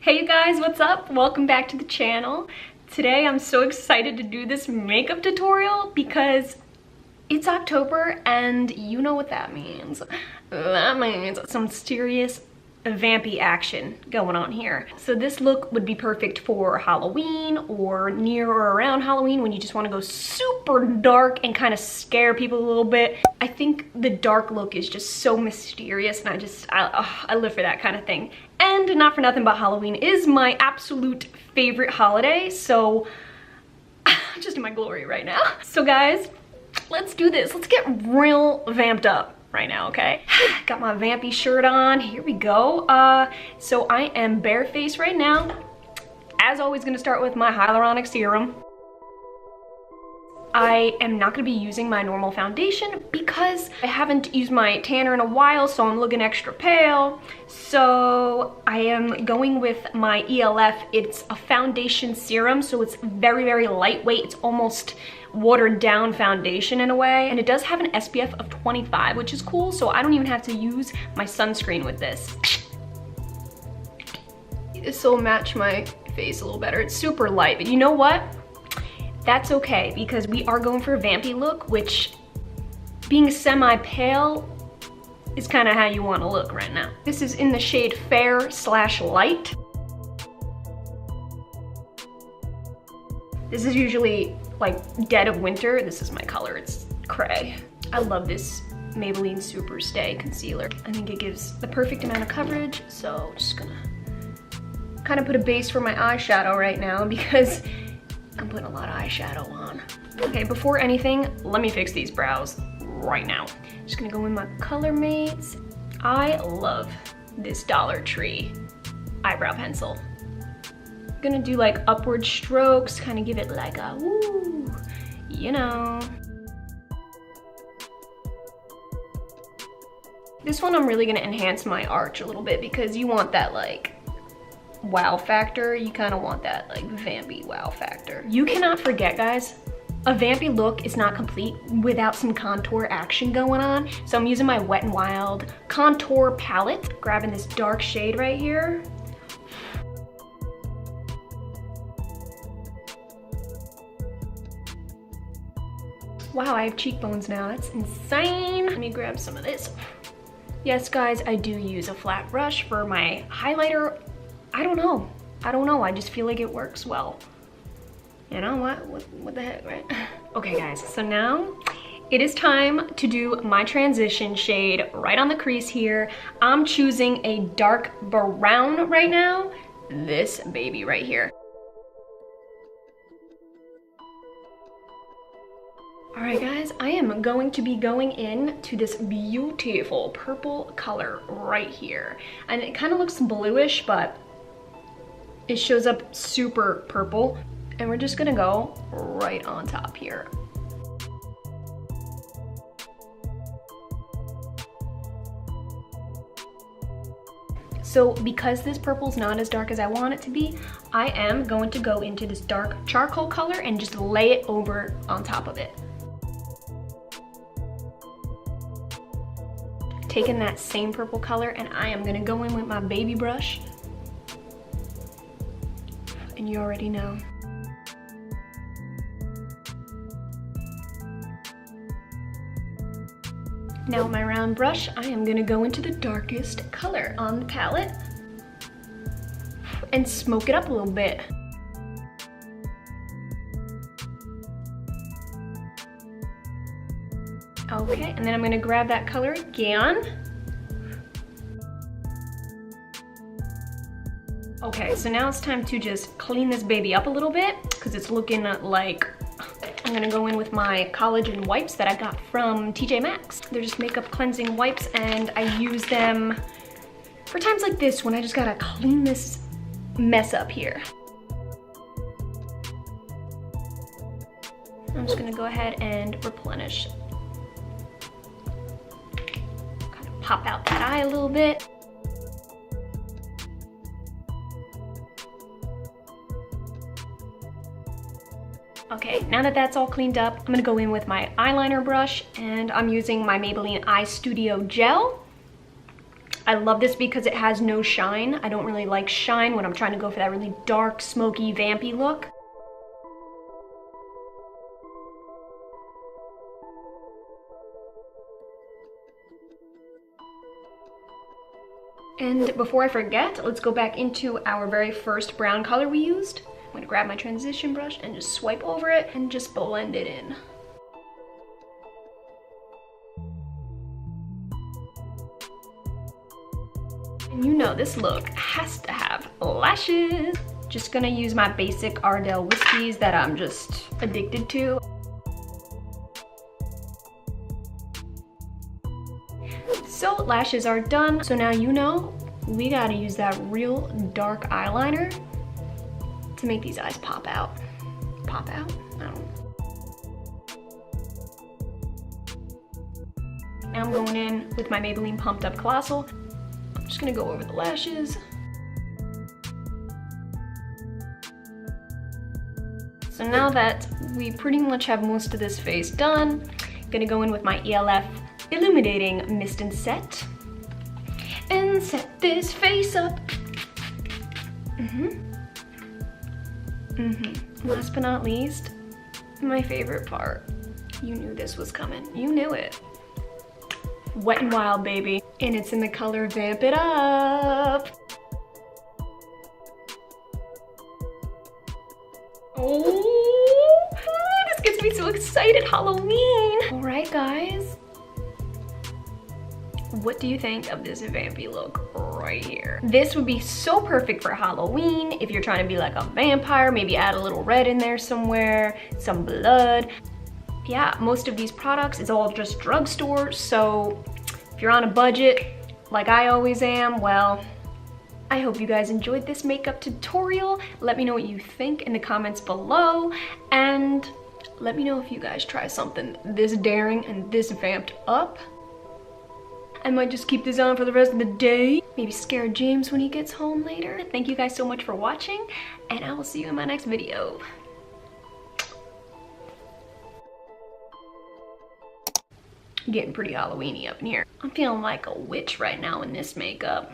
Hey you guys, what's up? Welcome back to the channel. Today I'm so excited to do this makeup tutorial because it's October and you know what that means. That means some serious vampy action going on here. So this look would be perfect for Halloween or near or around Halloween when you just want to go super dark and kind of scare people a little bit. I think the dark look is just so mysterious and I live for that kind of thing. And not for nothing, but Halloween is my absolute favorite holiday, so I'm just in my glory right now. So guys, let's do this. Let's get real vamped up right now, okay? Got my Vampy shirt on. Here we go. So I am barefaced right now. As always, gonna start with my hyaluronic serum. I am not gonna be using my normal foundation because I haven't used my tanner in a while, so I'm looking extra pale. So I am going with my ELF. It's a foundation serum, so it's very, very lightweight. It's almost watered down foundation in a way, and it does have an SPF of 25, which is cool, so I don't even have to use my sunscreen with this. This will match my face a little better. It's super light, but you know what? That's okay, because we are going for a vampy look, which being semi-pale is kind of how you want to look right now. This is in the shade Fair/Light. This is usually like dead of winter. This is my color, it's cray. I love this Maybelline Super Stay concealer. I think it gives the perfect amount of coverage, so just gonna kind of put a base for my eyeshadow right now because I'm putting a lot of eyeshadow on. Okay, before anything, let me fix these brows right now. Just gonna go in my Color Mates. I love this Dollar Tree eyebrow pencil. Gonna do like upward strokes, kind of give it like a woo, you know. This one I'm really gonna enhance my arch a little bit because you want that like wow factor. You kind of want that like vampy wow factor. You cannot forget, guys, a vampy look is not complete without some contour action going on. So I'm using my Wet n Wild contour palette, grabbing this dark shade right here. Wow, I have cheekbones now. That's insane. Let me grab some of this. Yes, guys, I do use a flat brush for my highlighter. I don't know. I just feel like it works well. You know what the heck, right? Okay, guys, so now it is time to do my transition shade right on the crease here. I'm choosing a dark brown right now. This baby right here. All right, guys, I am going to be going in to this beautiful purple color right here. And it kind of looks bluish, but it shows up super purple. And we're just gonna go right on top here. So because this purple's not as dark as I want it to be, I am going to go into this dark charcoal color and just lay it over on top of it. Taking that same purple color, and I am gonna go in with my baby brush. And you already know. Now with my round brush, I am gonna go into the darkest color on the palette and smoke it up a little bit. Okay, and then I'm gonna grab that color again. Okay, so now it's time to just clean this baby up a little bit because it's looking like I'm gonna go in with my collagen wipes that I got from TJ Maxx. They're just makeup cleansing wipes, and I use them for times like this when I just gotta clean this mess up here. I'm just gonna go ahead and replenish. Kind of pop out that eye a little bit. Okay, now that that's all cleaned up, I'm gonna go in with my eyeliner brush, and I'm using my Maybelline Eye Studio Gel. I love this because it has no shine. I don't really like shine when I'm trying to go for that really dark, smoky, vampy look. And before I forget, let's go back into our very first brown color we used. I'm gonna grab my transition brush and just swipe over it and just blend it in. And you know this look has to have lashes. Just gonna use my basic Ardell Wispies that I'm just addicted to. So lashes are done. So now you know we gotta use that real dark eyeliner to make these eyes pop out. Pop out? I don't know. Now I'm going in with my Maybelline Pumped Up Colossal. I'm just gonna go over the lashes. So now that we pretty much have most of this face done, I'm gonna go in with my ELF Illuminating Mist and Set and set this face up. Last but not least, my favorite part. You knew this was coming. You knew it. Wet n Wild, baby. And it's in the color Vamp It Up. Oh, this gets me so excited. Halloween. All right, guys. What do you think of this vampy look right here? This would be so perfect for Halloween if you're trying to be like a vampire, maybe add a little red in there somewhere, some blood. Yeah, most of these products is all just drugstore, so if you're on a budget, like I always am, well, I hope you guys enjoyed this makeup tutorial. Let me know what you think in the comments below, and let me know if you guys try something this daring and this vamped up. I might just keep this on for the rest of the day. Maybe scare James when he gets home later. Thank you guys so much for watching, and I will see you in my next video. Getting pretty Halloween-y up in here. I'm feeling like a witch right now in this makeup.